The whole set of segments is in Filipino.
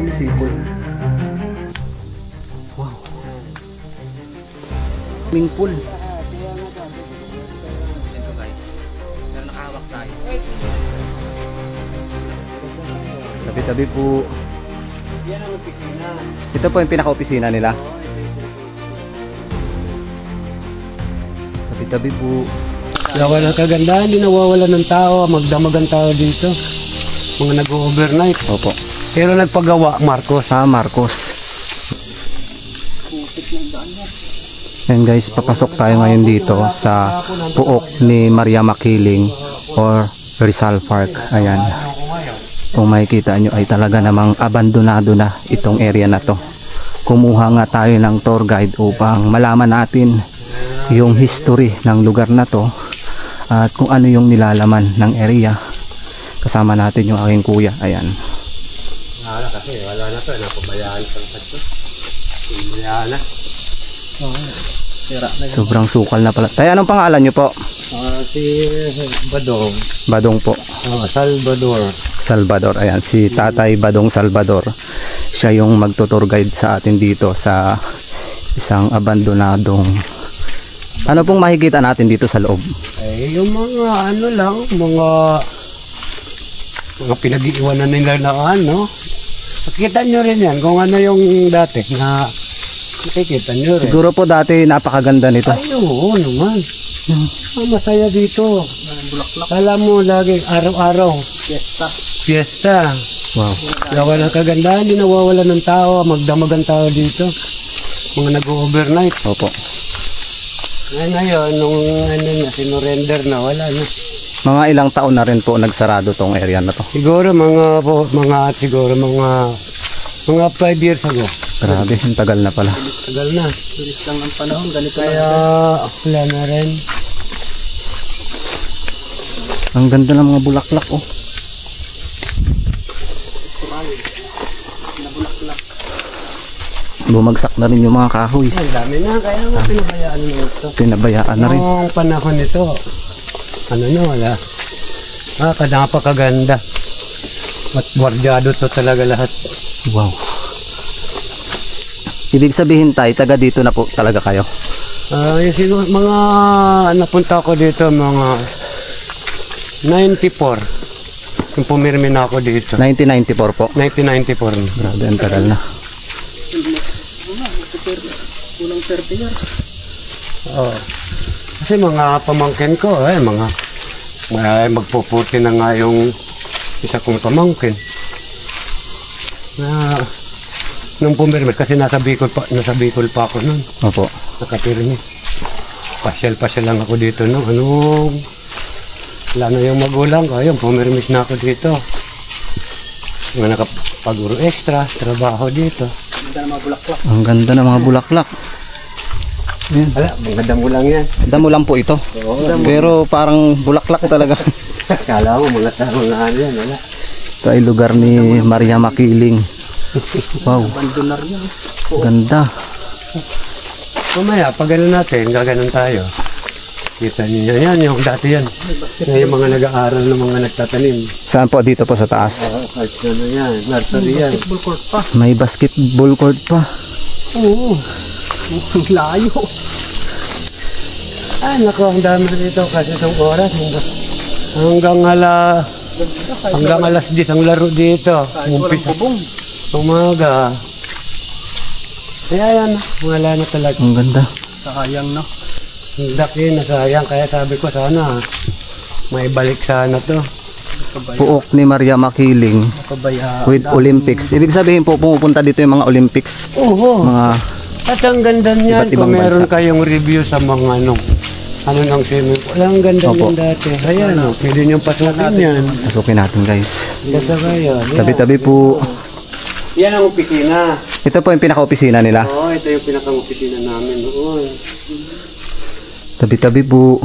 Sumisipol. Wow. Swimming pool. Ito guys. Pero nakahawak tayo. Tabi-tabi po. Yan ang opisina. Ito po yung pinaka-opisina nila. Tabi-tabi po. Gawa ng kagandahan, hindi nawawala ng tao, magdamag ang tao dito. Mga nag-overnight. Opo. Pero nagpagawa, Marcos. Marcos. Ayan guys, papasok tayo ngayon dito sa puok ni Maria Makiling or Rizal Park. Ayan. Kung makikita nyo ay talaga namang abandonado na itong area na to. Kumuha nga tayo ng tour guide upang malaman natin yung history ng lugar na to at kung ano yung nilalaman ng area. Kasama natin yung aking kuya. Ayan. Wala kasi, wala na to. Napabayaan sa ito. Pabayaan na. Sobrang sukal na pala. Tayo, anong pangalan nyo po? Si Badong. Badong po. Salvador. Salvador. Ayan, si Tatay Badong Salvador. Siya yung magtutour guide sa atin dito sa isang abandonadong. Ano pong makikita natin dito sa loob? Eh, yung mga ano lang, mga pinag-iiwanan nila na ano. Makikita nyo rin yan kung ano yung dati na makikita nyo rin. Siguro po dati napakaganda nito. Ay, oo naman. Masaya dito. Alam mo, lagi araw-araw. Fiesta. Wow. Gawa ng kagandahan, hindi nawawala ng tao, magdamag ang tao dito. Mga nag-overnight. Opo. Ngayon, nung ano na, sinurrender na, wala na. Mga ilang taon na rin po nagsarado tong area na to. Siguro mga 5 years ago. Grabe, ang tagal na pala. Tagal na. Tulis lang ng panahon, ganito kaya wala na rin. Ang ganda ng mga bulaklak oh. Bumagsak na rin yung mga kahoy. Ang dami na, kaya nga pinabayaan nyo ito. Pinabayaan na rin. Noong panahon nito, ano na wala. Napakaganda. At guardyado to talaga lahat. Wow. Ibig sabihin tayo, taga dito na po talaga kayo? Yung siguro, mga napunta ko dito, mga 94. Yung pumirmi na ako dito. 1994 po? 1994. Grabe, ang tagal na. Kulang 30 years. Oo. Kasi mga pamangkin ko, mga magpuputi na nga yung isa kong pamangkin. Nung pumirmi, kasi nasa Bicol pa ako nun. Opo. Nakapirmi. Pasyal lang ako dito, no? Wala na yung magulang ko, ayun, pumirmis na ako dito. Mga nakapaguro extra, trabaho dito. Ang ganda ng mga bulaklak. Ayan. Wala, mga damo lang yan. Damo lang po ito. Oo, pero parang bulaklak talaga. kala mo, mga tao na ano yan, wala. Ito ay lugar ni Maria Makiling. Wow. Ganda. Mamaya, pag gano'n natin, gaganon tayo. Kita niyo yan, yung dati yan. Yung mga nag-aaral ng mga nagtatanim. Saan po? Dito po sa taas? Kahit ano yan, nursery yan. May basketball court pa. Oo. Layo. Nako, ang dami dito kasi itong oras. Hanggang alas 10 ang laro dito. Umpisa. Umaga. Kaya yan, wala na talaga. Ang ganda. Sayang, no? Ang laki na sayang, kaya sabi ko sana may balik sana to. Puok ni Maria Makiling with Olympics. Ibig sabihin po pumupunta dito yung mga Olympics. Oo. Mga At ang ganda niyan, iba't ibang kung meron bansa. kayong review sa mga ano ng swimming pool. Ang ganda Opo. niyan dati. Ayan, pwede niyong pasukin yan. pasukin natin guys. Basta kayo. Tabi-tabi po. Yan ang opisina. Ito po yung pinaka-opisina nila. Oo, ito yung pinaka-opisina namin noon. Tabi-tabi po.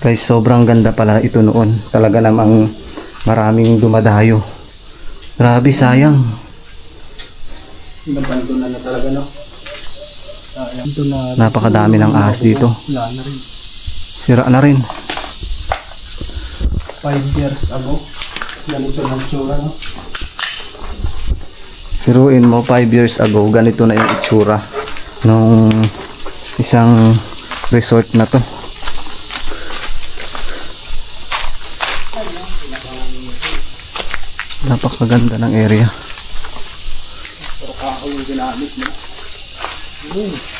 Guys, sobrang ganda pala ito noon. Talaga namang maraming dumadayo. Grabe, sayang. Nabando na talaga, no? Napakadami ng ahas dito. Wala na rin. Sira na rin. 5 years ago. Ganito ng tsura, no? Siruin mo, 5 years ago, ganito na yung itsura nung isang resort na to. Napakaganda ng area.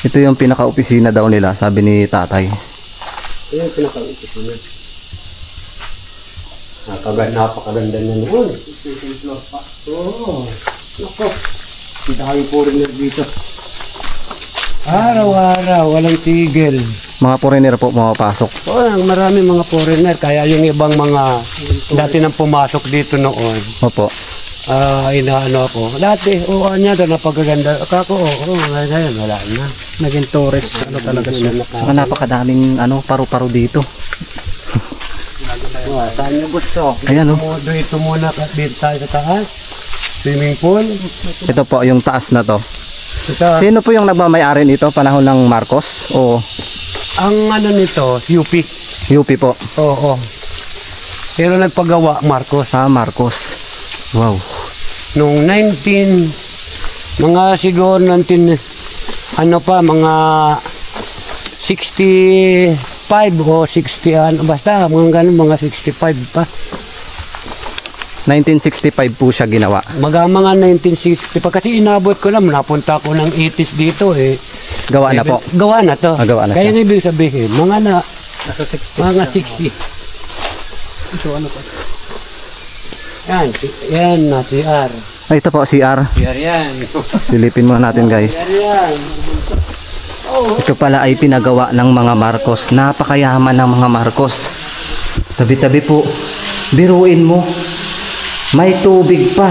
Ito yung pinaka-opisina daw nila, sabi ni tatay. Ito yung pinaka-opisina. Napakaganda na noon. Oo. Ako. Kita kayo foreigner dito. Araw-araw, walang tigil. Mga foreigner po pumapasok. Oo, marami mga foreigner. Kaya yung ibang mga dati nang pumasok dito noon. Opo. Inaano ako. Dati, niya doon napagaganda. Ako, ngayon, wala na. Naging tourist, ano talaga siya. Saka napakadaming paru-paro dito. Saan nyo gusto? Ayan, Dito muna dito tayo sa taas. Swimming pool. Ito po yung taas na to. Ito, Sino po yung nagmamayari nito? Panahon ng Marcos? O ang ano nito, UP. UP po? Oo. Pero nagpagawa, Marcos. Marcos. Wow. Nung mga siguro mga 65 o 60, basta mga ganun, mga 65 pa. 1965 po siya ginawa. Mga 1960 pa kasi inabot ko lang, napunta ko ng 80s dito eh. Gawa na po. Gawa na to. Gawa na Kaya siya. ibig sabihin, mga 60. So ano pa? Yan na CR. Ito po, CR. CR yan. Silipin muna natin, guys. Yan. Ito pala ay pinagawa ng mga Marcos. Napakayaman ng mga Marcos. Tabi-tabi po. Biruin mo. May tubig pa.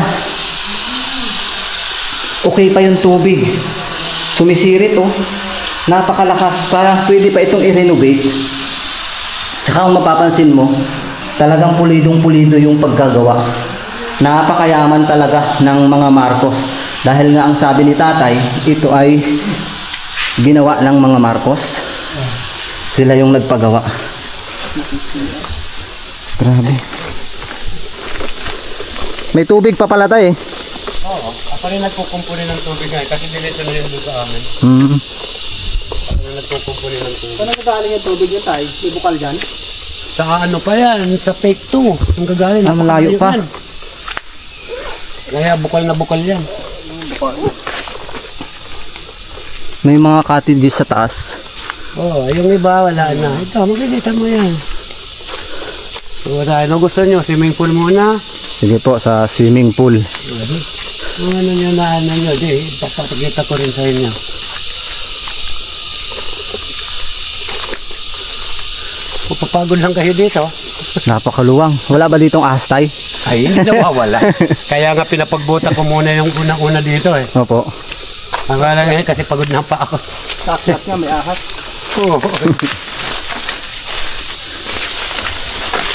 Okay pa yung tubig. Sumisirit oh. Napakalakas pa. Pwede pa itong i-renovate. Tsaka kung mapapansin mo, talagang pulidong-pulido yung paggagawa. Napakayaman talaga ng mga Marcos. Dahil nga ang sabi ni tatay, ito ay ginawa ng mga Marcos. Sila yung nagpagawa. Grabe. May tubig pa pala tayo eh. Oo. Ako rin nagkukumpuni ng tubig ngayon kasi dilito na yun doon sa amin. Ako rin nagkukumpuni ng tubig. Saan nagagaling yung tubig yun tayo? May bukal dyan? Sa ano pa yan? Sa Take 2. Ang gagaling. Malayo pa. Yan. Kaya bukal na bukal yan. May mga cottages sa taas. Oo. Yung iba wala na. Ito, makikita mo yan. Wala. Ano gusto nyo? Swimming pool muna? Sige po, sa swimming pool. Ano nyo na ano nyo? Di, papakita ko rin sa inyo. Papagod lang kayo dito. Napakaluwang. Wala ba ditong ahastay? Ay, hindi nawawala. Kaya nga pinapagbuta ko muna yung unang-una dito eh. Opo. Ang wala ngayon kasi pagod na pa ako. Sa akyat nga may ahas. Oo.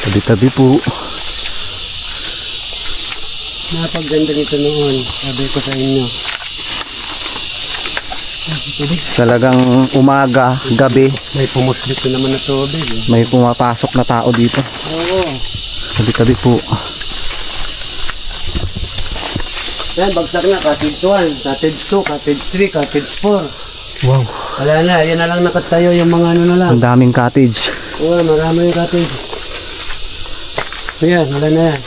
Tabi-tabi po. Napaganda nito noon. Sabi ko sa inyo. Talagang umaga, gabi, May pumuslit na naman na tubig. Eh. may pumapasok na tao dito. Oo. Tabi-tabi po. Yan, bagsak na. Cottage 1, cottage 2, cottage 3, cottage 4. Wow. Wala na. Yan na lang nakatayo yung mga ano na lang. Ang daming cottage. Oo, marami yung cottage. Ayan, wala na yan.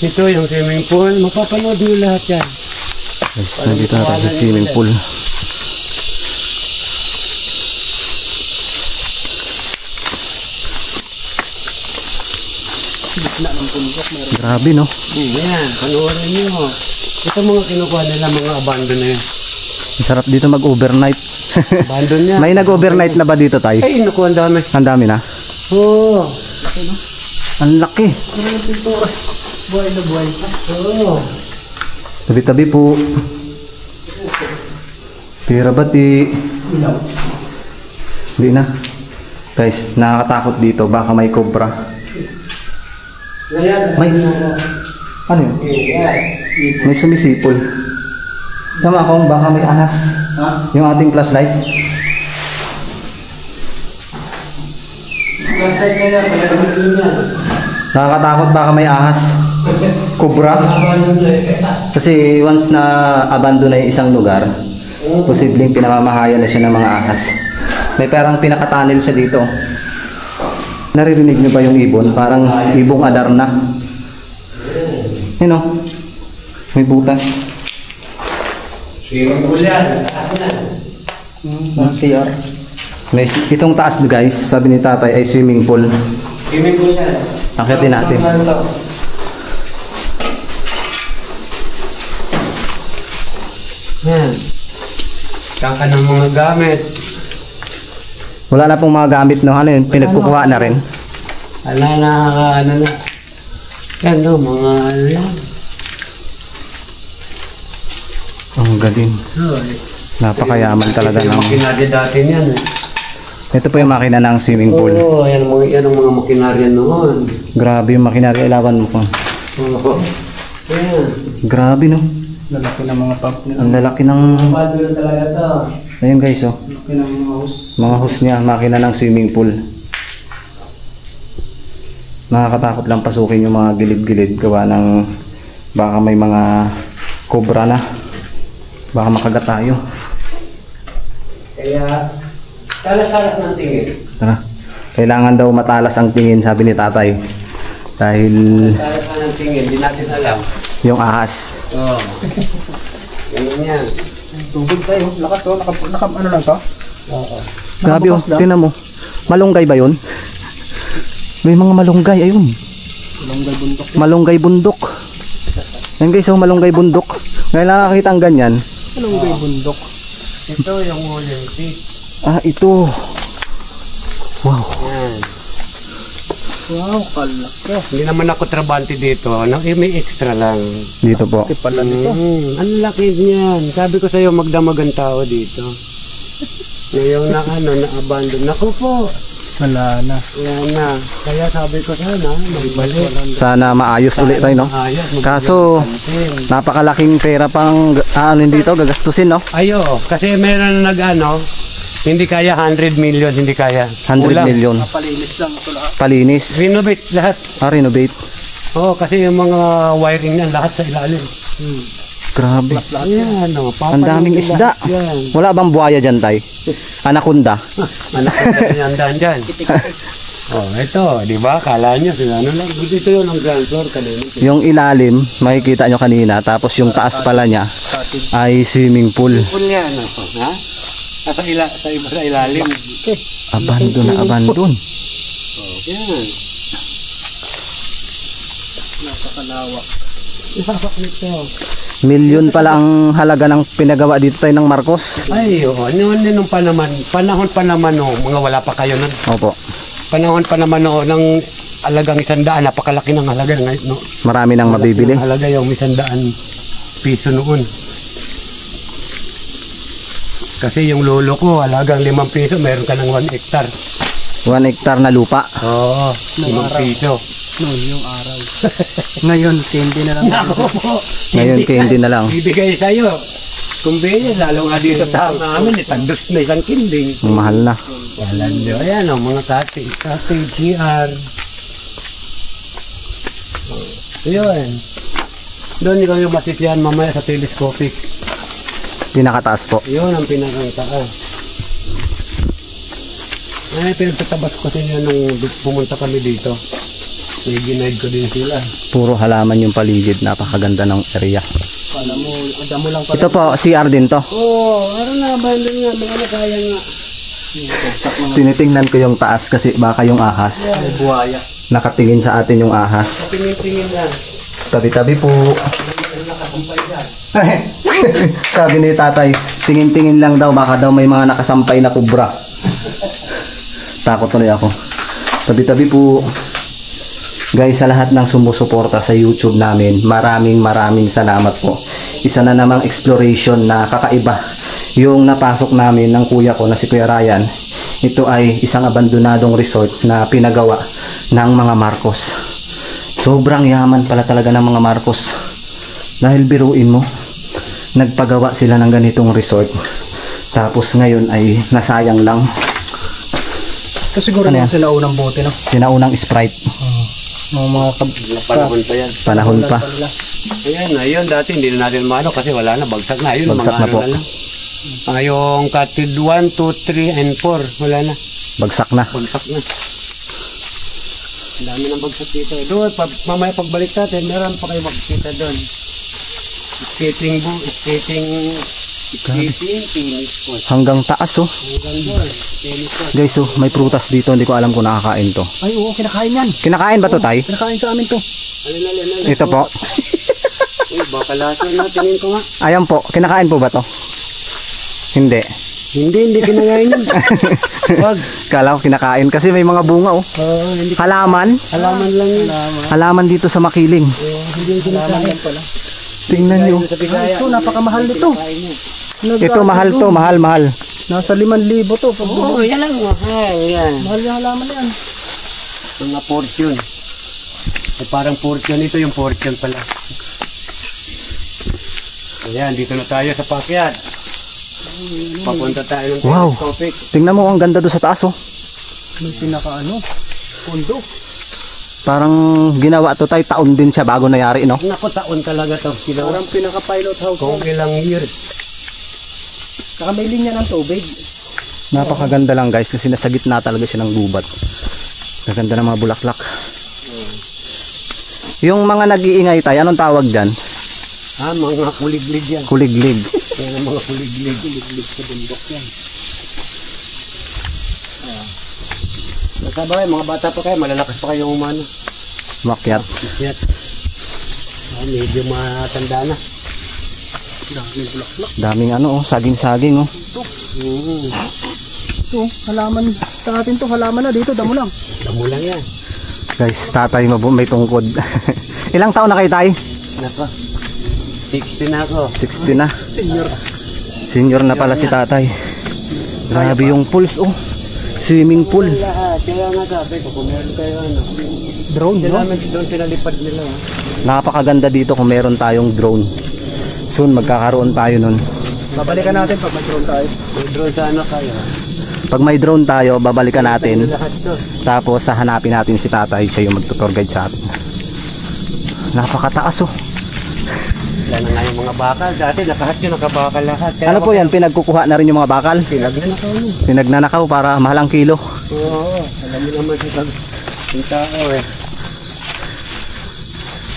Ito yung swimming pool. Mapapanood nyo lahat yan. Guys, nandito na tayo sa swimming pool. Grabe no? Ayan, panoorin nyo. Ito mga kinukuha nila, mga abandon na yan. Ang sarap dito mag-overnight. Abandon yan. May nag-overnight na ba dito tayo? Ay, naku, ang dami. Ang dami na. Oo. Ang laki. Buhay na buhay pa. Oo. Tabi-tabi po. Pira bati. Hindi na. Guys, nakakatakot dito. Baka may cobra. May... Ano yun? May sumisipol. Tama akong baka may ahas. Yung ating flashlight. Nakakatakot baka may ahas. Kubra. Kasi once na abandon na yung isang lugar, posibleng pinamamahayan na siya ng mga ahas. May parang pinakatunnel siya dito. Naririnig niyo ba yung ibon? Parang ibong Adarna. Yun o. May butas. Swimming pool yan. CR. May, itong taas guys, sabi ni tatay ay swimming pool. Swimming pool yan. Akitin natin. Yan. Kaka ng mga gamit. Wala na pong mga gamit no, ano yun, pinagkukuha na rin. Ala na, ano na. Yan no, mga ano yan. Ang galing. Napakayaman talaga Ito yung ng... makinarya dati niyan eh. Ito po yung makina ng swimming pool. Oo, yan ang mga makinarya noon. Grabe yung makinarya, ilawan mo po. Oo. Yan. Grabe no. Lalaki ng mga pump nila. Ang lalaki ng... Bado na talaga to. Ayun guys oh. Lalaki ng mga hose. Mga hose niya, makina ng swimming pool. Nakakatakot lang pasukin yung mga gilid-gilid gawa ng baka may mga cobra na. Baka makagat tayo. Kaya, talas-talas ng tingin. Tara. Kailangan daw matalas ang tingin, sabi ni tatay. Dahil Talas ng tingin, di natin alam. yung ahas. Oo. Ganun yan. Tubig tayo. Lakas oh. Ano lang to? Oo. Grabe oh, Nakabukas daw. tingnan mo. Malunggay ba yun? May mga malunggay, ayun. Malunggay bundok. Malunggay bundok. Yan guys, oh, malunggay bundok. Ngayon lang nakakita ang ganyan. Malunggay bundok. Ito yung uling fish. Ah, ito. Wow. Yan. Wow, kalaki. Hindi naman ako trabante dito. May extra lang. Dito po. Laki pala nito. Ang laki niyan. Sabi ko sa'yo, magdamagan tao dito. Ngayon na-abandon. Naku po. Wala na. Yan na. Kaya sabi ko sana, magbalik. Sana maayos ulit tayo, no? Ayos, Kaso, napakalaking pera pang ano dito, gagastusin, no? ayo, kasi meron na hindi kaya 100 million, hindi kaya. 100 Kulang. million. Palinis lang ito lahat. Palinis. Renovate lahat. Ah, renovate. Oo, kasi yung mga wiring niyan, lahat sa ilalim. Grabe. Yan, Ang daming isda. Yan. Wala bang buhaya dyan, tay? Anaconda. Anak ko na yan dyan. Oh, ito, di ba? Kala nyo, ano lang. Dito yun ang ground floor kanina. Yung ilalim, makikita nyo kanina. Tapos yung taas pala niya ay swimming pool. Pool yan, ha? Sa iba sa ilalim. Abandon na abandon. Yan. Napakalawak. Ipapak nito. Milyon pala ang halaga ng pinagawa dito tayo ng Marcos. Ay, oo. Nung panahon pa naman, mga wala pa kayo nun. Opo. Panahon pa naman, ng alagang 100, napakalaki ng halaga. No? Marami nang mabibili. Ang halaga yung 100 piso noon. Kasi yung lolo ko, halagang 5 piso, meron ka ng 1 hectare. 1 hectare na lupa. Oo, 5 piso. Noon yung araw. Ngayon, candy na lang. Ako po. Ngayon candy na lang. Bibigay sa'yo. Kung bigay, lalo nga dito sa amin, tagdos na isang kinding. Mahal na. Wala nyo. Ayan o, mga cottage, GR. Yun. Doon ikaw yung masisiyan mamaya sa telescopic. Pinakataas po. Yun ang pinakataas. Ay, pinagtatabas ko sa inyo nung pumunta kami dito. May ginaid ko din sila. Puro halaman yung paligid. Napakaganda ng area. Alam mo, damo lang pala. Ito po, CR din to. Oo, araw na, abandon nga, mga nakaya nga. Tinitingnan ko yung taas kasi baka yung ahas. May buhaya. Nakatingin sa atin yung ahas. Tingin-tingin lang. Tabi-tabi po. Sabi ni tatay, tingin-tingin lang daw, baka daw may mga nakasampay na kubra. Takot tuloy ako. Tabi-tabi po. Guys, sa lahat ng sumusuporta sa YouTube namin, maraming salamat po. Isa na namang exploration na kakaiba yung napasok namin ng kuya ko na si Kuya Ryan. Ito ay isang abandonadong resort na pinagawa ng mga Marcos. Sobrang yaman pala talaga ng mga Marcos. Dahil biruin mo, nagpagawa sila ng ganitong resort. Tapos ngayon ay nasayang lang. Ito siguro Ano yan? sila unang bote, no? Sinaunang Sprite. Mga Panahon pa yan. Panahon pa. Ayun, dati hindi na natin maano kasi wala na, bagsak na. Ayun, Bagsak mga na po. ano na lang. Yung catid 1, 2, 3, and 4, wala na. Bagsak na. Bagsak na. Ang dami ng bagsak dito. Doon, mamaya pagbalik natin, meron pa kayo magkita doon. Skating, tennis court. Hanggang taas oh. Hanggang doon, tennis court. Guys oh, may prutas dito. Hindi ko alam kung nakakain to. Ay, oo, kinakain yan. Kinakain ba to, Tay? Kinakain sa amin to. Alin. Ito po. Uy, baka lahat na, tingin ko nga. Ayan po. Kinakain po ba to? Hindi. Hindi kinakain yun. Wag. Kala ko kinakain kasi may mga bunga oh. Hindi. Halaman. Halaman lang yun. Halaman dito sa Makiling. Hindi kinakain pala. Tingnan nyo. Ito, napakamahal nito. Ito mahal to. Mahal. Nasa 5,000 to. Oo, yan lang. Mahal yan. Mahal yung halaman yan. Mga fortune. Ay, parang fortune. Ito yung fortune pala. Ayan, dito na tayo sa pakyat. Papunta tayo ng Wow. topic. Tingnan mo ang ganda doon sa taas oh. May pondo. Parang ginawa to tayo. Taon din siya bago nangyari no. Naku, taon talaga ito. Parang pinaka-pilot house. Kung ilang years. Saka may linya ng tubig. Napakaganda lang guys kasi nasa gitna talaga siya ng gubat. Gaganda ng mga bulaklak. Yung mga nag-iingay tayo, anong tawag dyan? Mga kuliglig yan. Kuliglig. Yan ang mga kuliglig. Kuliglig sa bundok yan. Nasabay, mga bata pa kayo, malalakas pa kayong umano. Makyat. Isyat. Medyo matanda na. Daming ano oh, saging-saging oh. Ito, halaman. Sa atin to, halaman na dito. Damo lang. Damo lang yan. Guys, tatay may tungkod. Ilang taon na kayo tay? Nako. 60 na ako. 60 na. Senior na pala si tatay. Grabe yung pools oh. Swimming pool. Lahat. Kaya nga sabi ko, kung meron kayo ano. Drone, no? Doon pinalipad nila. Napakaganda dito kung meron tayong drone. Soon magkakaroon tayo nun. Babalikan natin pag may drone tayo. May drone sa ano kayo. Pag may drone tayo, babalikan natin. Lahat to. Tapos hahanapin natin si tatay. Siya yung mag-tour guide sa atin. Napakataas oh. Wala na nga yung mga bakal. Dati nakahat yun, nakabakal lahat. Kaya Ano po yan? Pinagkukuha na rin yung mga bakal? Pinagnanakaw yun. Pinagnanakaw para mahalang kilo. Oo, alam mo naman yung tao eh.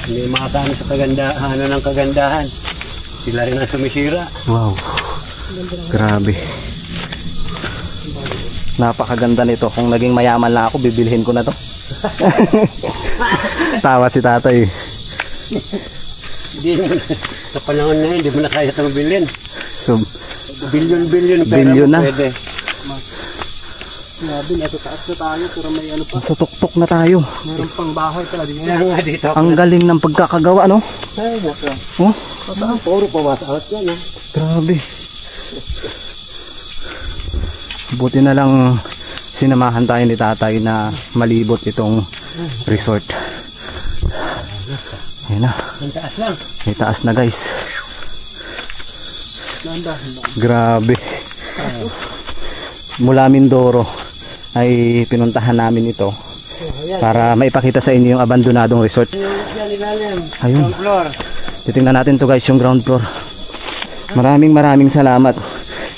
Hindi makakaano sa kagandahan, ano ng kagandahan. Sila rin ang sumisira. Wow. Grabe. Napakaganda nito. Kung naging mayaman lang ako, bibilhin ko na to. Tawa si tatay. Hindi, sa panahon na yun, hindi mo na kaya itong bilhin. So, Bilyon pera Bilyon mo na. pwede. Grabe, nasa taas na tayo. Pero may ano pa. sa tuktok na tayo. Meron pang bahay pala dito. Kaya nga dito ako. Ang galing ng pagkakagawa, no? Ay, nako. Oh, Puro pawas-out yan ha. grabe. Buti na lang sinamahan tayo ni tatay na malibot itong resort. Ayan na. Ang taas lang. May taas na guys. Nanda. Grabe. Mula Mindoro ay pinuntahan namin ito para maipakita sa inyo yung abandonadong resort. Yan ilalim. Ayun. Ground floor. Titingnan natin to guys, yung ground floor. Maraming salamat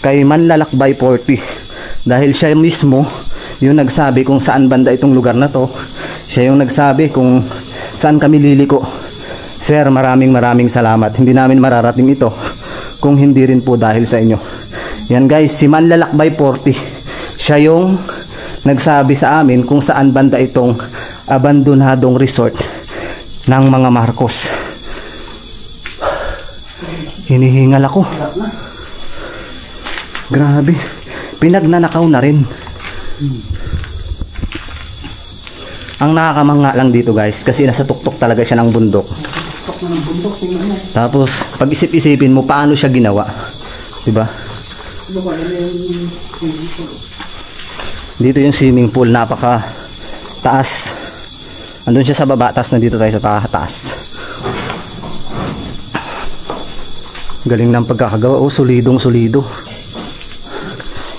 kay Manlalakbay 40 dahil siya mismo yung nagsabi kung saan banda itong lugar na to. Siya yung nagsabi kung saan kami liliko. Sir, maraming salamat. Hindi namin mararating ito kung hindi rin po dahil sa inyo. Yan guys, si Manlalakbay 40. Siya yung nagsabi sa amin kung saan banda itong abandonadong resort ng mga Marcos. Hinihingal ako. Grabe. Pinagnanakaw na rin. Ang nakakamangha lang dito guys, kasi nasa tuktok talaga siya ng bundok. Tapos, pag isip-isipin mo, paano siya ginawa? Diba? Dito yung swimming pool, napaka taas. Andun siya sa baba, taas na dito tayo sa taas. Galing ng pagkakagawa. Oh, solidong solido.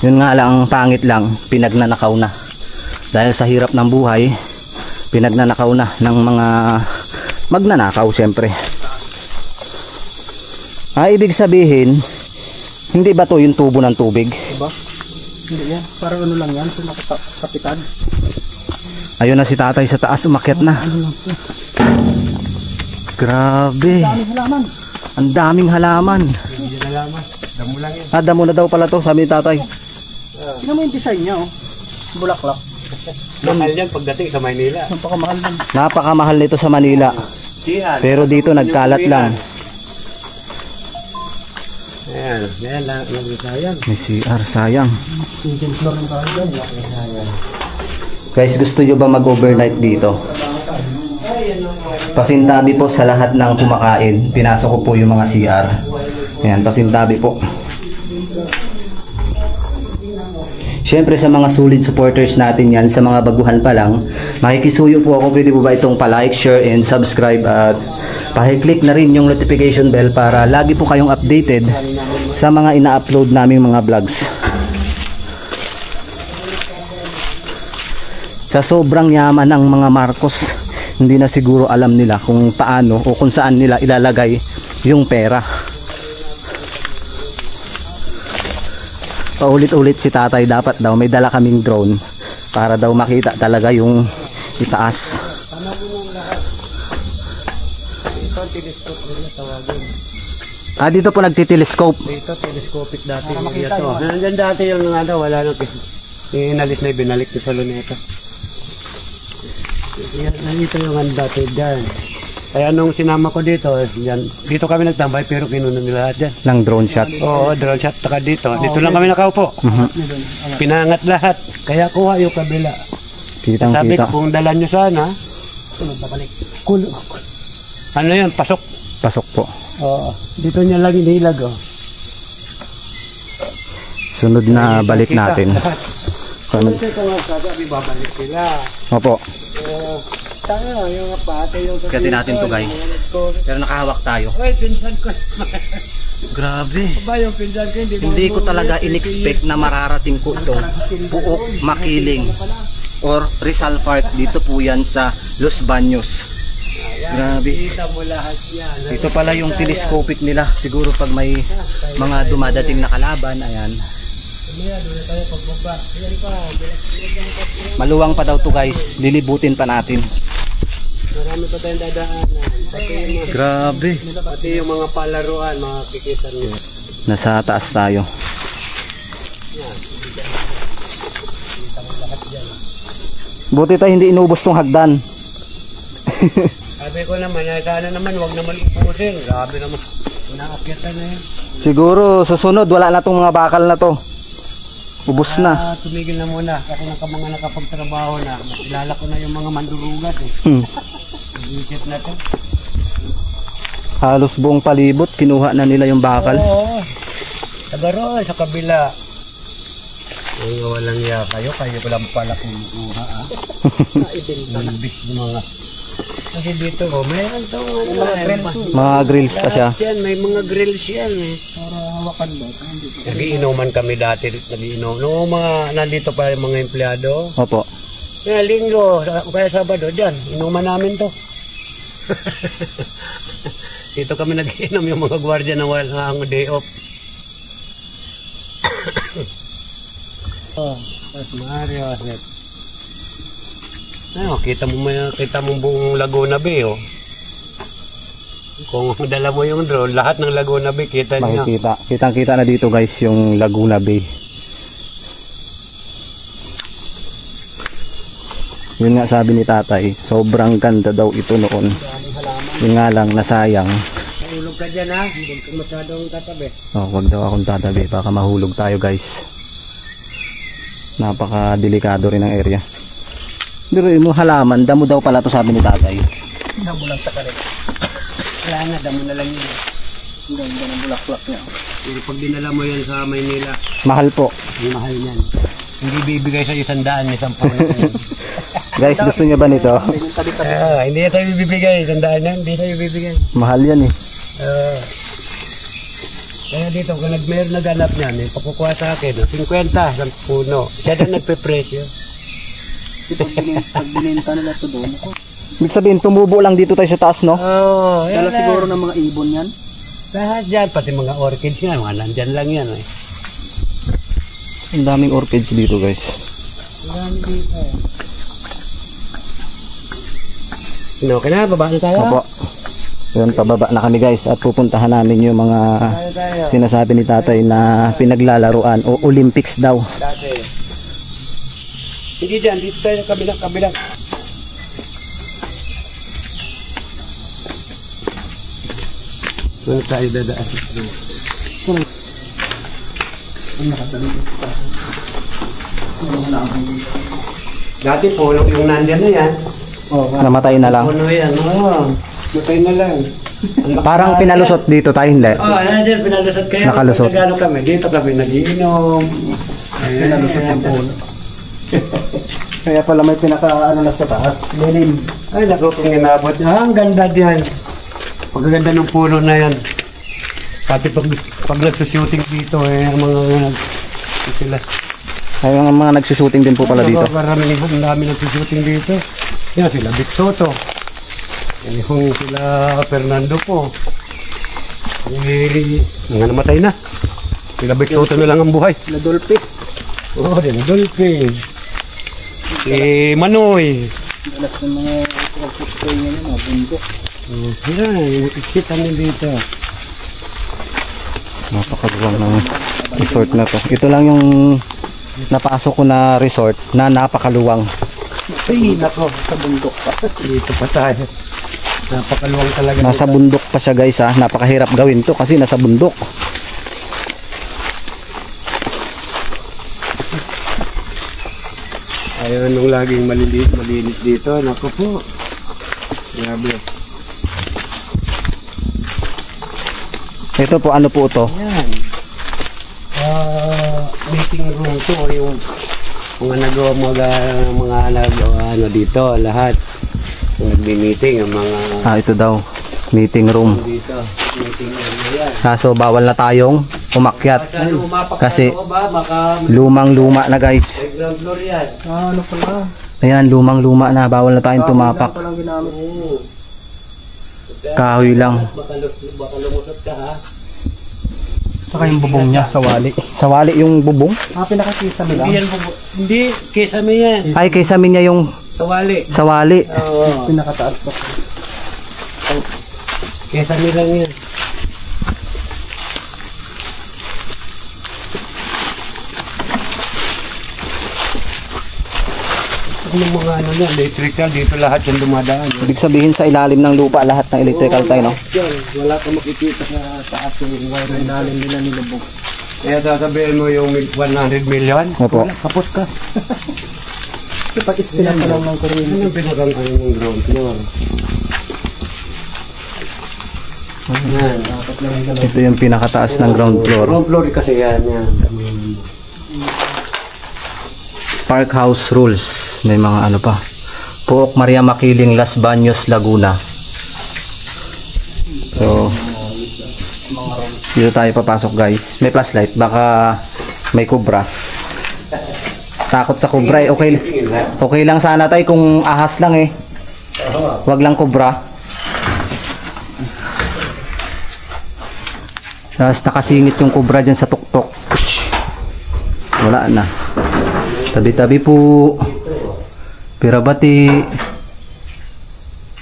Yun nga lang, ang pangit lang, pinagnanakaw na. Dahil sa hirap ng buhay, pinagnanakaw na ng mga magnanakaw syempre. Ibig sabihin, hindi ba to yung tubo ng tubig? Diba? Hindi yan. Parang ano lang yan. Kapitan. Ayun na si tatay sa taas, umakyat na. Grabe. Ang daming halaman. Damo lang yan. Damo na daw pala to, sabi ni tatay. Tingnan mo yung design niya, oh. Bulaklak. Mahal yan pagdating sa Maynila. Napakamahal din. Napakamahal nito sa Manila. Pero dito nagkalat lang. Ayan lang, sayang. May CR, sayang. Guys, gusto nyo ba mag-overnight dito? Pasintabi po sa lahat ng kumakain. Pinasok ko po yung mga CR. Ayan, pasintabi po. Siyempre sa mga solid supporters natin yan, sa mga baguhan pa lang, makikisuyo po ako, pwede po ba itong pa-like, share, and subscribe at pakiclick na rin yung notification bell para lagi po kayong updated sa mga ina-upload naming mga vlogs. Sa sobrang yaman ng mga Marcos, hindi na siguro alam nila kung paano o kung saan nila ilalagay yung pera. Paulit-ulit si tatay, dapat daw may dala kaming drone para daw makita talaga yung itaas. Dito po nagtitelescope. Dito, telescopic dati. Nandyan dati yung wala nang inalis na binalik ko sa luneta. Nandito yung dati dyan. Kaya nung sinama ko dito, dito kami nagtambay pero kinunan nila lahat dyan. Ng drone shot. Oo, drone shot. Taka dito. Dito lang kami nakaupo. Pinangat lahat. Kaya kuha yung kabila. Kitang Sabi kita. ko, kung dalan nyo sana, ano yun, pasok. Pasok po. Oo. Dito niya lang inilag. Sunod na balik natin. Kasi kung sabi, babalik sila. Opo. Yung pate yung... Kati natin to guys. Pero nakahawak tayo. Ay, pinsan ko. Grabe. Ba yung pinsan ko? Hindi ko talaga in-expect na mararating ko ito. Puok, Makiling or Rizal Park. Dito po yan sa Los Baños. Grabe. Kita mo lahat yan. Ito pala yung telescopic nila. Siguro pag may mga dumadating na kalaban, ayan. Maluwang pa daw to guys. Lilibutin pa natin. Marami pa tayong dadaanan. Grabe. Pati yung mga palaruan, mga kikita nyo. Nasa taas tayo. Buti tayo hindi inubos tong hagdan. Sabi ko naman, sana naman, huwag naman ubusin. Grabe naman. Naakyatan na yun. Siguro susunod wala na tong mga bakal na to. Ubus na. Tumigil na muna. Kasi mga nakapagtrabaho na. Kilala ko na yung mga mandurugat eh. Isip na to. Halos buong palibot kinuha na nila yung bakal. Oo. Tagaroon sa kabila. Ay, walang ya kayo. Kayo lang pala kumuha ah. Nalibis yung mga. Kasi dito oh, mayroon to Mga grills pa siya. yan, may mga grills yan eh. Para hawakan ba? Nagiinuman kami dati, nagiinom. Noong mga nandito pa yung mga empleyado. Opo. Kaya linggo, kaya Sabado dyan, inuman namin to. Dito kami nagiinom yung mga gwardiya na walang day off. Oh, that's Mario. Kita mo buong Laguna Bay oh. Kung dala mo yung drone, lahat ng Laguna Bay kita niyo. Makikita. Kitang-kita na dito guys yung Laguna Bay. Yun nga sabi ni tatay, sobrang ganda daw ito noon. Yun nga lang, nasayang. Mahulog ka dyan ha, hindi ka masyadong tatabi. Wag daw akong tatabi, baka mahulog tayo guys. Napaka-delikado rin ang area. Pero yung halaman, damo daw pala to sabi ni tatay. Damo lang sa kalit. Wala nga, damo na lang yun. Ang ganda ng bulaklak niya. Pero pag dinala mo yan sa Maynila, Mahal po. ang mahal niyan. Hindi bibigay sa 100, 10. Guys, gusto niyo ba nito? Hindi yan tayo bibigay, 100 yan, hindi tayo bibigay. Mahal yan eh. Kaya dito, kung meron naganap niyan, may pakukuha sa akin, 50 sa puno. Siya na nagpe-presyo. Pag bininta nila ito doon. Ibig sabihin, tumubo lang dito tayo sa taas, no? Oo, Dala siguro ng mga ibon yan. Lahat dyan, pati mga orchids nga, mga nandyan lang yan eh. Ang daming orchids dito, guys. Okay na, baba na tayo. Opo. Yun, pababa na kami, guys. At pupuntahan namin yung mga sinasabi ni tatay na pinaglalaruan o Olympics daw. Dati. Hindi dyan, dito tayo kabilang. Saan tayo dadaan? Dati puno yung nandyan na yan. Namatay na lang. Puno yan, oo. Matay na lang. Parang pinalusot dito tayo, hindi? Nandyan, pinalusot kayo. Nakalusot. Nagano kami, dito kami nagiinom. Pinalusot yung puno. Kaya pala may pinaka-ano na sa taas. Lilim. Ay, naku, kung inabot. Ang ganda diyan. Pagkaganda ng puno na yan. Pati pag nagsushooting dito, ang mga sila. Ay, yung mga nagsushooting din po pala dito. Ang dami nagsushooting dito. Yan, sila Vic Soto. Yan yung sila Fernando po. Mga namatay na. Sila Vic Soto na lang ang buhay. Nadulpi. Oo, Dolphy. Si Manoy. Dalas ng mga pag-spray niya mga bundok. Yan, ikita nyo dito. Napakaluwang ng resort na to. Ito lang yung napasok ko na resort na napakaluwang. Ay, nako, sa bundok pa. Dito pa tayo. Napakaluwang talaga. Nasa bundok pa siya, guys, ha. Napakahirap gawin to kasi nasa bundok. Ayaw nung laging malinis dito. Naku po. Grabe. Ito po, ano po to? Yan. Meeting room to. Yung mga nagawa ano dito. Lahat. Yung nagbi-meeting. Yung mga Ito daw, meeting room. dito. Meeting room. Yan. Kaso bawal na tayong umakyat kasi lumang-luma na, guys. Ground floor yan. Ano pala? Ayan, lumang-luma na, bawal na tayong tumapak. Palang ginamit. Kahoy lang. Baka lumusot ka ha. Saka yung bubong niya sa wali. Sa wali yung bubong. Pinakakisame lang. Hindi yan hindi. Kesame yan. Ay, kaysa niya yung Tawali. sa wali. Oo. Pinakataas pa. Kesame lang yan. Yung mga ano yan, electrical, dito lahat yung dumadaan. Ibig sabihin sa ilalim ng lupa lahat ng electrical tayo, no? Yan, wala ka makikita sa taas yung wire na ilalim nila nilubog. Kaya sasabihin mo yung 100 million? Opo. Wala, kapos ka. Pag istilan pa lang ng kuryente. Ano yung pinakang ano yung ground floor? Yan. Ito yung pinakataas ng ground floor. Ground floor kasi yan. Park house rules. May mga ano pa. Puok Maria Makiling, Las Baños, Laguna. So, dito tayo papasok, guys. May flashlight. Baka may kubra. Takot sa kubra, eh. Okay lang sana tayo kung ahas lang, eh. Wag lang kubra. Tapos nakasingit yung kubra dyan sa tuktok. Wala na. Tabi-tabi po. Pirabati.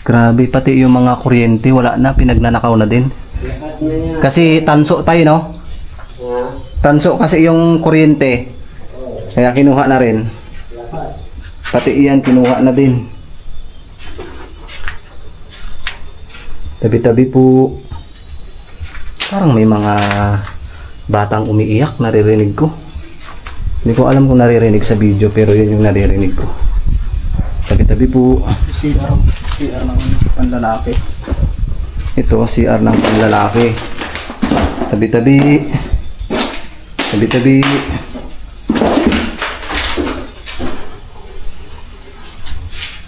Grabe, pati yung mga kuryente wala na, pinagnanakaw na din. Kasi tanso tayo, no? Tanso kasi yung kuryente. Kaya kinuha na rin. Pati iyan kinuha na din. Tabi-tabi po. Parang may mga batang umiiyak, naririnig ko. Hindi ko alam kung naririnig sa video, pero yun yung naririnig ko. Tabi-tabi po. CR ng panlalaki. Ito, CR ng panlalaki. Tabi-tabi. Tabi-tabi.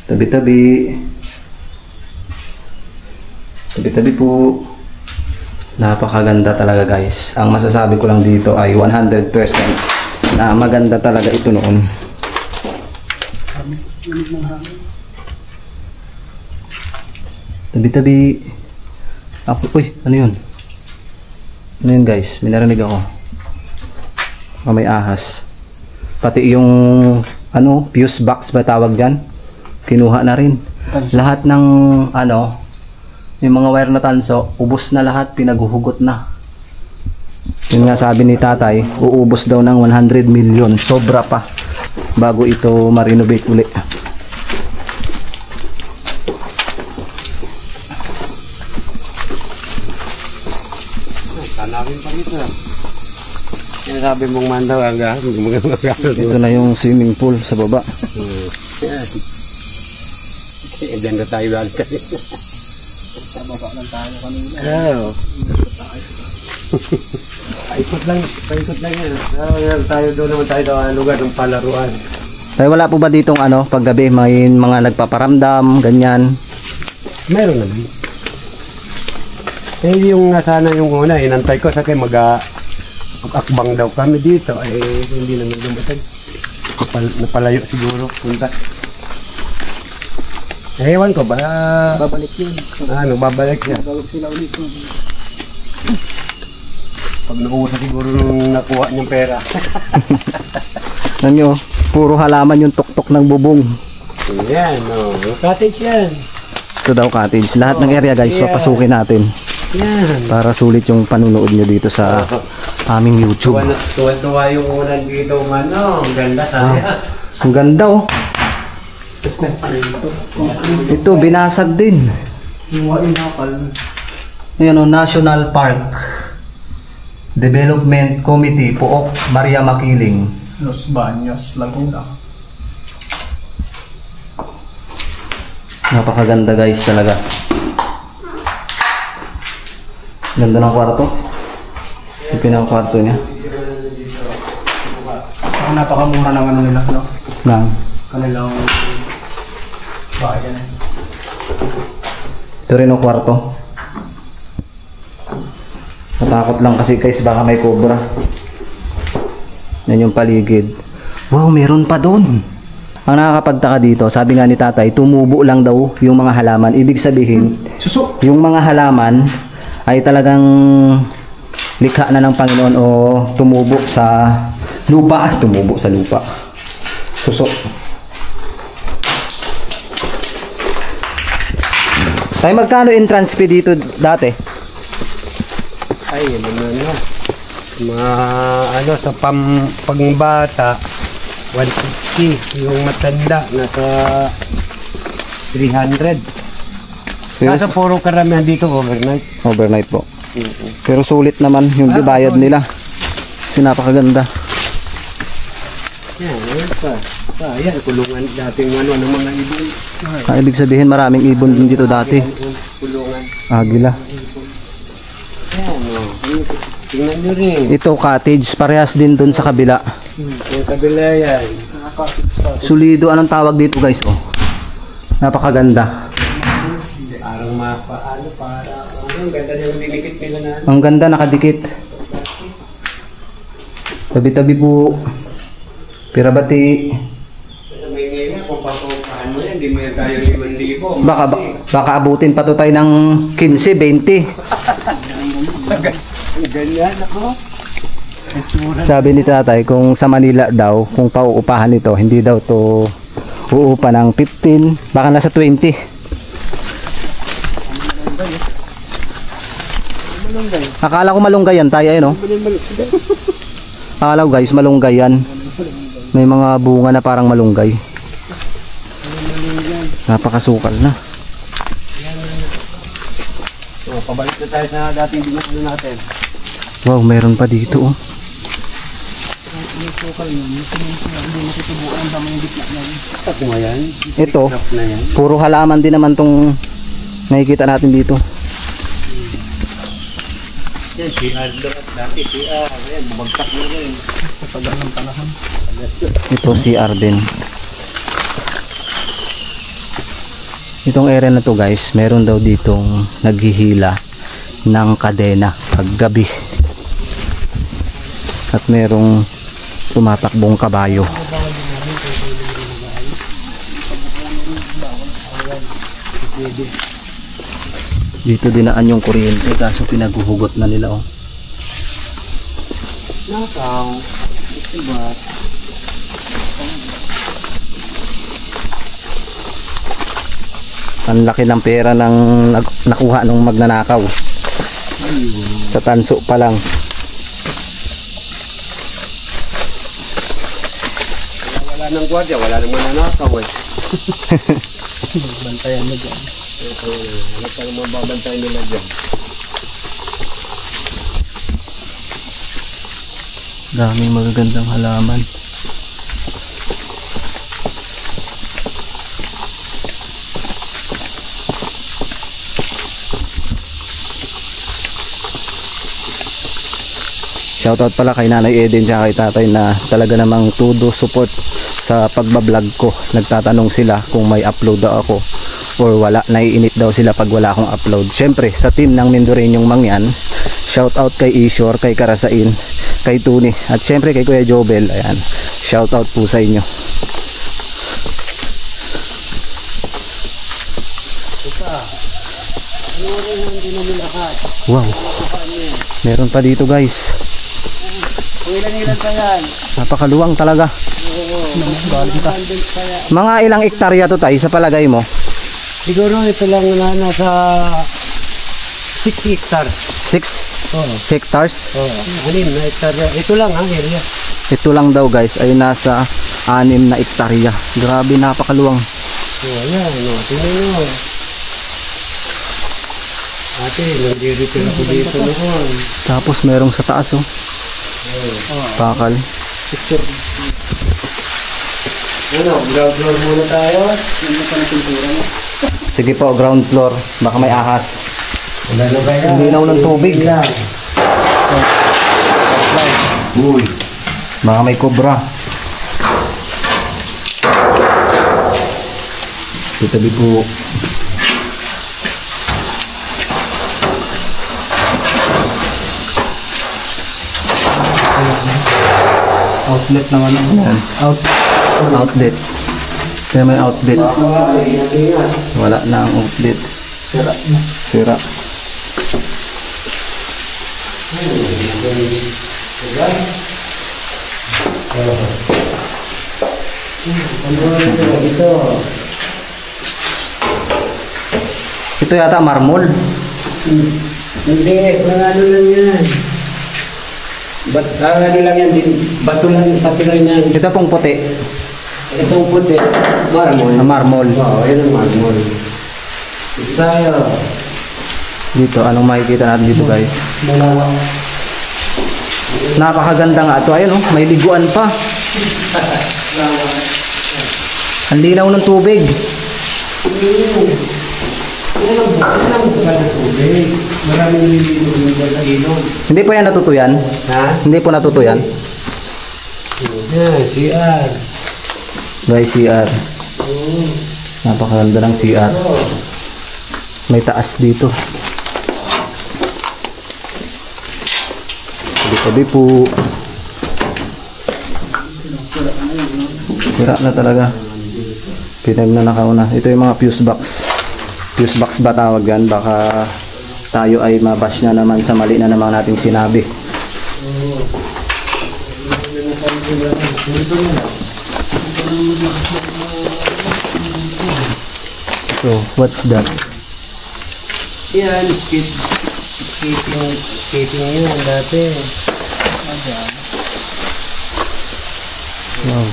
Tabi-tabi. Tabi-tabi po. Napakaganda talaga, guys. Ang masasabi ko lang dito ay 100% na maganda talaga ito noon. Tabi-tabi. Uy, ano yun? Ano yun guys? May narinig ako. May ahas. Pati yung ano, fuse box ba tawag dyan? Kinuha na rin. Lahat ng ano, yung mga wire na tanso, ubos na lahat, pinaguhugot na. Yun nga sabi ni tatay, uubos daw ng 100 million. Sobra pa bago ito ma-renovate uli. Tanawin pa dito. Sinasabi mong mandaw aga. Ito na yung swimming pool sa baba. Diyan na tayo balik kasi. Sa baba lang tayo kanina. Oo. Paikot lang yan. Tayo doon naman tayo sa lugar ng palaruan. Tayo wala po ba ditong ano, paggabi may mga nagpaparamdam, ganyan? Meron naman. Eh yung nasana yung una, inantay ko sa kayo mag-akbang daw kami dito. Eh hindi naman dumatag. Napalayo siguro. Punta. Eh, ewan ko ba? Babalik yun. Ano, babalik siya. Babalik sila ulit. Pag nakuha siguro nung nakuha niyang pera. Alam nyo, puro halaman yung tuktok ng bubong. Yan, no. Cottage yan. Ito daw cottage. Lahat ng area guys, papasukin natin. Yan. Para sulit yung panunood nyo dito sa aming YouTube. Tuwa-tuwa yung unan dito, mano. Ang ganda sana. Ang ganda oh. Ito, binasag din. Ayan o, National Park Development Committee, Pook, Maria Makiling. Los Baños, Laguna. Napakaganda guys talaga. Ganda ng kwarto. Ito yung kwarto niya. Ang napakamura ng ano nila, no? Nang. Kanilang bahay yan. Ito rin ang kwarto. Natakot lang kasi guys, baka may cobra. Yan yung paligid. Wow, meron pa doon. Ang nakakapagtaka dito, sabi nga ni tatay, tumubo lang daw yung mga halaman. Ibig sabihin, Susok! yung mga halaman ay talagang likha na ng Panginoon o tumubo sa lupa. Tumubo sa lupa. Susok. Tay, magkano entrance fee dito dati? Ay, ano, sa pangbata, 150. Yung matanda, nasa 300. Nasa puro karamihan dito overnight. Overnight po. Pero sulit naman yung bayad nila. Kasi napakaganda. Yan, ayun pa. Yan, kulungan dating ano ng mga ibon. Ibig sabihin maraming ibon din dito dati. Kulungan. Agila. Yan, tingnan nyo rin. Ito cottage, parehas din dun sa kabila. Yung kabila yan. Sulido, anong tawag dito guys? Oh. Napakaganda. Parang mapaano, para ang ganda yung dinikit nila na. Ang ganda, nakadikit. Tabi-tabi po. Pirabati. May ngayon, kung paano yan, hindi mo yan tayo 5,000. Baka abutin pa to tayo ng 15, 20. Ganyan ako. Sabi ni tatay, kung sa Manila daw, kung pauupahan ito, hindi daw to uupa ng 15, baka nasa 20. Akala ko malunggay yan tayo, no? Akala ko guys, malunggay yan. May mga bunga na parang malunggay. Napakasukal na. So, pabalik na tayo sa dating dinasalo natin. Wow, meron pa dito oh. Ako nga yan. Ito, Na yan. puro halaman din naman tong nakikita natin dito. Yan, CR doon. Dati CR. Ayan, bumagsak na rin. Patagal ng panahon. Ito CR din. Itong area na to guys, meron daw ditong naghihila ng kadena paggabi. At merong tumatakbong kabayo. Dito dinaan yung kuryente kaso pinaghuhugot na nila oh. Nakaw. Diba? Ang laki ng pera ng nakuha nung magnanakaw. Sa tanso pa lang. Wala nang gwardiya, wala nang mananakaw eh. Bantayan mo dyan. Ano pa naman babantay nila dyan? Daming magagandang halaman. Shoutout pala kay Nanay Eden at kay Tatay na talaga namang todo support sa pagbablog ko. Nagtatanong sila kung may upload daw ako or wala. Naiinit daw sila pag wala akong upload. Syempre sa team ng Mindoreñong Mangyan, shoutout kay Ishor, kay Karasain, kay Tuni at syempre kay Kuya Jobel. Ayan, shoutout po sa inyo. Wow, meron pa dito guys. Ilan pa yan? Napakaluwang talaga. Mga ilang ektarya to tayo sa palagay mo? Siguro ito lang na nasa 6 hectares. 6 Oo. hectares? Oo. 6 na hektarya. Ito lang ha, area. Ito lang daw guys ay nasa 6 na ektarya. Grabe, napakaluwang. Oo, yan. Tingnan nyo. Ate, nandito ako dito noon. Tapos merong sa taas oh. Bakal. Ano, ground floor muna tayo. Sige po, ground floor. Baka may ahas. Wala na ba yan? Linaw ng tubig. Uy. Baka may cobra. Itabi po. Outlet naman ang Outlet. Kaya may outlet. Wala na ang outlet. sira na. Sira. Ito yata marmol. Hindi, mga ano lang yan. Ano lang yan, bato lang, pati lang yan. Ito pong puti. Itong puti, marmol. Marmol. Oo, yan ang marmol. Ito tayo. Dito, anong makikita natin dito guys? Dalawa. Napakaganda nga ito. Ayan oh, may liguan pa. Ang linaw ng tubig. Maraming nililigo sa ilog. Hindi po yan natutuyan? Ha? Hindi po natutuyan? Yan, CR. Guys, CR. Napakaganda ng CR. May taas dito. Sabi po. Sira na talaga. Pinagnanakaw na. Ito yung mga fuse box. Fuse box ba tawag yan? Baka tayo ay mabash na naman sa mali na naman nating sinabi. So, what's that? Yan, skating yun dati. Wow.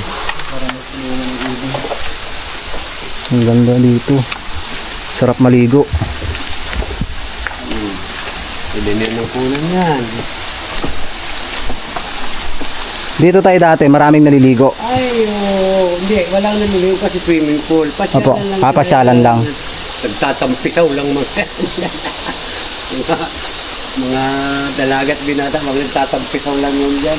Ang ganda dito. Sarap maligo. Pilinin ng punan yan. Dito tayo dati, maraming naliligo. Ay, hindi. Walang naliligo kasi swimming pool. Opo, papasyalan lang. Nagtatampisaw lang mga mga dalagat binata. Nagtatampisaw lang yun dyan.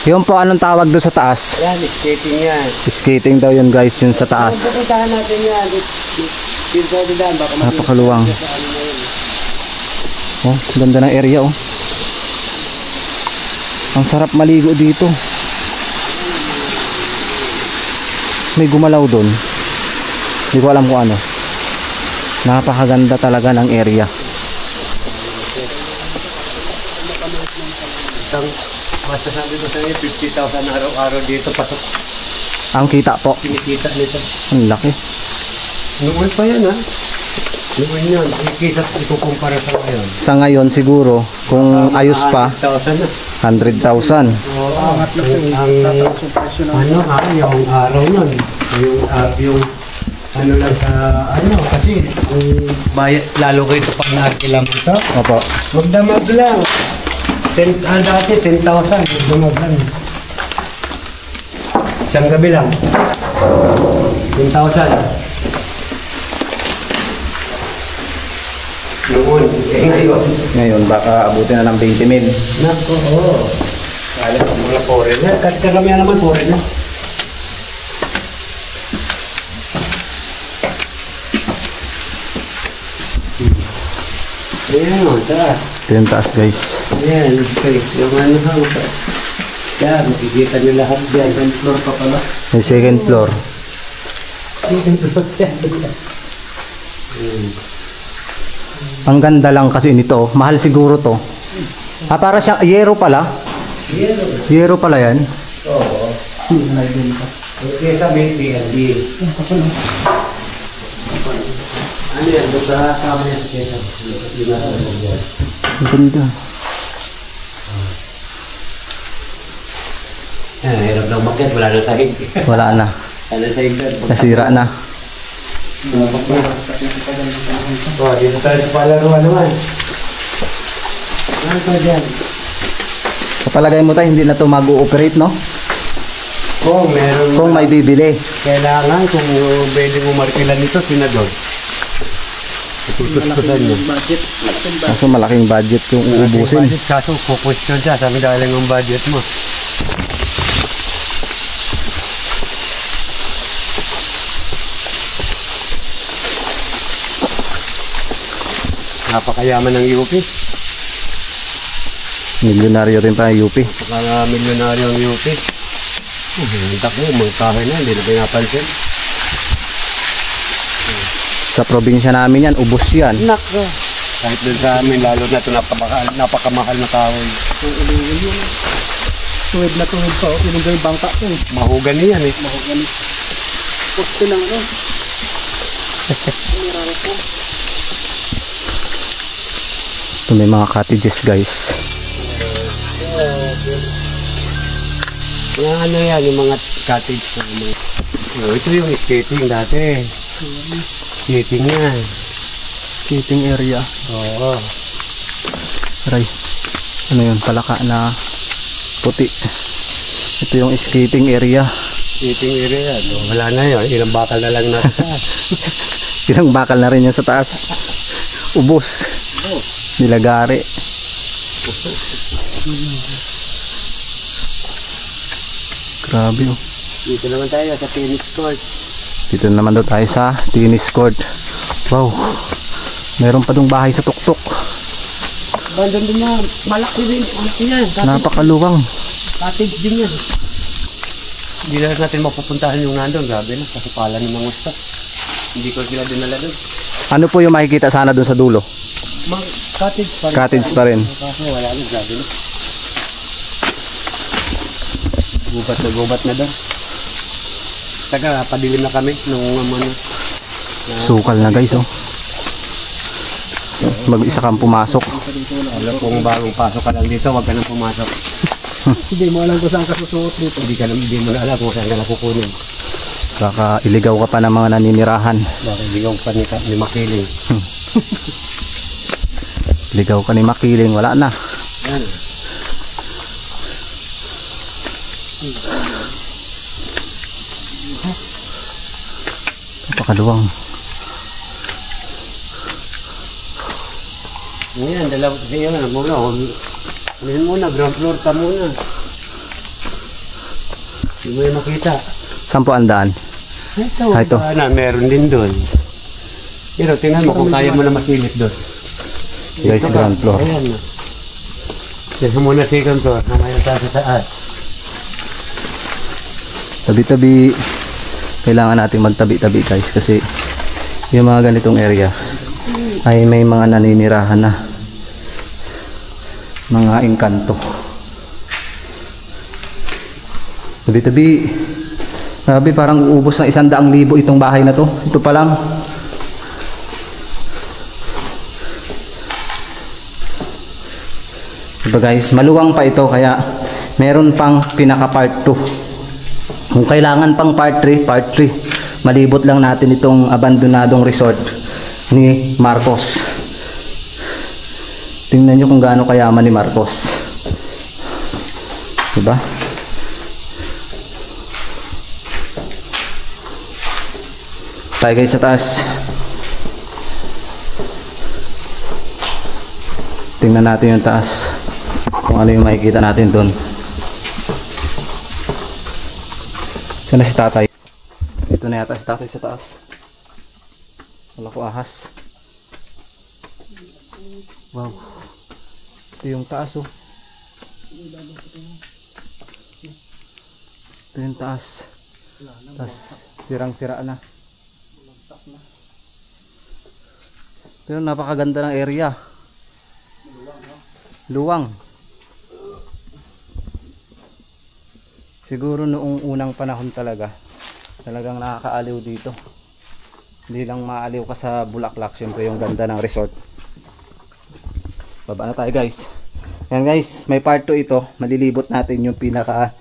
Yung po, anong tawag doon sa taas? Yan, skating yan. Skating daw yun guys, yun sa taas. Pupuntahan natin yan. Dito dyan. Napakaluwang. Oh, ganda ng area oh. Ang sarap maligo dito. May gumalaw doon. Hindi ko alam kung ano. Napakaganda talaga ng area. Basta sabi ko sa inyo, 50,000 araw-araw dito pasok. Ang kita po. Kinikita nito. Ang laki. Noon pa yan ha. Noon yun. Kinikita ikukumpara sa ngayon. Sa ngayon siguro, kung ayos pa, 100,000 na. 100,000. Oo. Yung araw nun. Yung ano lang sa kasi bayad, lalo kayo ito pag nakakila mo ito. Opo. Magdamag lang. Dati 10,000. Magdamag lang. Isang gabi lang. 10,000. Noon. Ngayon. Ngayon baka abutin na ng 20,000. Nako, oo. Kala ko mga foreigner. Kasi karamihan naman foreigner. Ayan o, taas. Ito yung taas guys. Ayan, okay. Yung ano ha, yan, makikita nyo lahat dyan. Second floor pa pala. May second floor. Second floor yan. Ang ganda lang kasi nito. Mahal siguro to. Para siyang yero pala. Yero pala yan. Oo. Okay, sabi, PNB. Ano yan? Doon sa kama yan sa kesa. Ang ganda. Hirap lang umakyat. Wala na sahig. Wala na. Wala na sahig. Nasira na. Oh, dito tayo sa palaruan naman. Ano pa dyan? Kapalagay mo tayo, hindi na to mag-ooperate, no? Kung meron Kung may bibili. kailangan, kung pwede mo markilan nito, sinador. Tutustusan nyo. Kaso malaking budget yung uubusin. Kaso, kukwestiyon siya. Sabi dahil lang ang budget mo. Napakayaman ng UP. Milyonaryo rin pa yung UP. Napaka-milyonaryo ang UP. Ang tako, magkahay na, hindi na pinapansin. Sa probinsya namin yan, ubos yan. Nako. Kahit doon sa amin, lalo na ito napakamahal na kahoy. Tuwid na tuwid pa. Pinunggay bangka ko. Mahugani yan eh. Mahugani. Poste lang ano. Ito may mga cottages guys. Mga ano yan, yung mga cottage na mga... Oh, ito yung skating dati. Skating yan. Skating area. Oo. Aray. Ano yun? Palaka na puti. Ito yung skating area. Skating area yan. Oh, wala na yun. Ilang bakal na lang nasa taas. Ilang bakal na rin yung sa taas. Ubos. Nilagari. Grabe oh. Dito naman tayo sa tennis court. Dito naman daw tayo sa tennis court. Wow. Meron pa dong bahay sa tuktok. Bandang din na. Malaki din. Malaki yan. Napakaluwang. Cottage din yan. Hindi na natin mapupuntahan yung nandun. Grabe na. Kasupalan ng mga gusto. Hindi ko sila dinala dun. Ano po yung makikita sana doon sa dulo? Cottage pa rin. Cottage pa rin. Kasi wala na. Grabe na. Gubat na doon. Taga, padilim na kami nung ano. Sukal na guys oh. Mag-isa kang pumasok. Alam kung bagong pasok ka lang dito, wag ka nang pumasok. Hindi mo alam kung saan ka susuot dito. Hindi mo na alam kung saan ka nakukunin. Baka iligaw ka pa ng mga naninirahan. Baka ligaw pa ni Makiling. Ligaw ka ni Makiling, wala na. Yan. Napakaluwang. Ngayon, dalawa kasi yun. Muna, ground floor ka muna. Hindi mo yung makita. Saan po ang daan? Ito. Meron din doon. Pero tingnan mo kung kaya mo na masilip doon. Guys, ground floor. Ayan na. Tingnan mo na second floor. Namaya tayo sa taas. Tabi-tabi. Kailangan natin magtabi-tabi guys kasi yung mga ganitong area ay may mga naninirahan na mga engkanto. Tabi-tabi. Sabi parang uubos ng 100,000 itong bahay na to. Ito pa lang. Diba guys, maluwang pa ito kaya meron pang pinaka part 2. Kung kailangan pang part 3, malibot lang natin itong abandonadong resort ni Marcos. Tingnan nyo kung gaano kayaman ni Marcos. Diba? Tayo guys sa taas. Tingnan natin yung taas. Kung ano yung makikita natin doon. Sana si tatay. Ito na yata si tatay sa taas. Wala ko ahas. Wow. Ito yung taas oh. Ito yung taas. Taas sirang-sira na. Pero napakaganda ng area. Luwang. Siguro noong unang panahon talagang nakakaaliw dito. Hindi lang maaliw ka sa Bulaklak, syempre yung ganda ng resort. Baba na tayo guys. Yan guys, may part 2 ito. Malilibot natin yung pinaka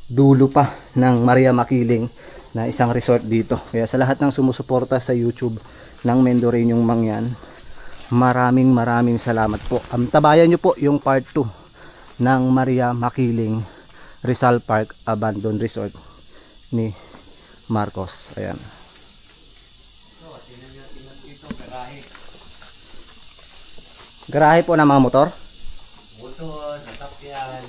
dulo pa ng Maria Makiling na isang resort dito. Kaya sa lahat ng sumusuporta sa YouTube ng Mendoreñong Mangyan, maraming salamat po. Tabayan nyo po yung part 2 ng Maria Makiling Rizal Park Abandoned Resort ni Marcos. Ayan. Garahe po ng mga motor? Motor, sasakyan.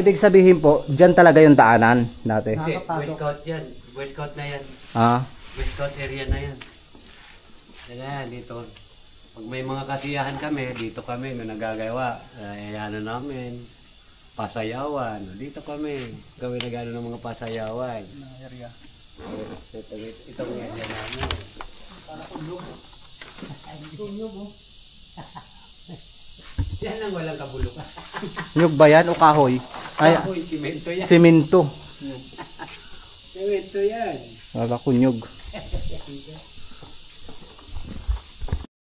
Ibig sabihin po, dyan talaga yung daanan natin. Hindi, West Coast yan. West Coast na yan. West Coast area na yan. Yan, dito. Pag may mga kasiyahan kami, dito kami na nagagawa. Ano namin, pasayawan. Dito kami, gawin na gano'n ng mga pasayawan. Itong area namin. Para kunyog. Kunyog oh. Yan ang walang kabulok. Nyug ba yan o kahoy? Kahoy, simento yan. Simento. Simento yan. Wala ko nyug.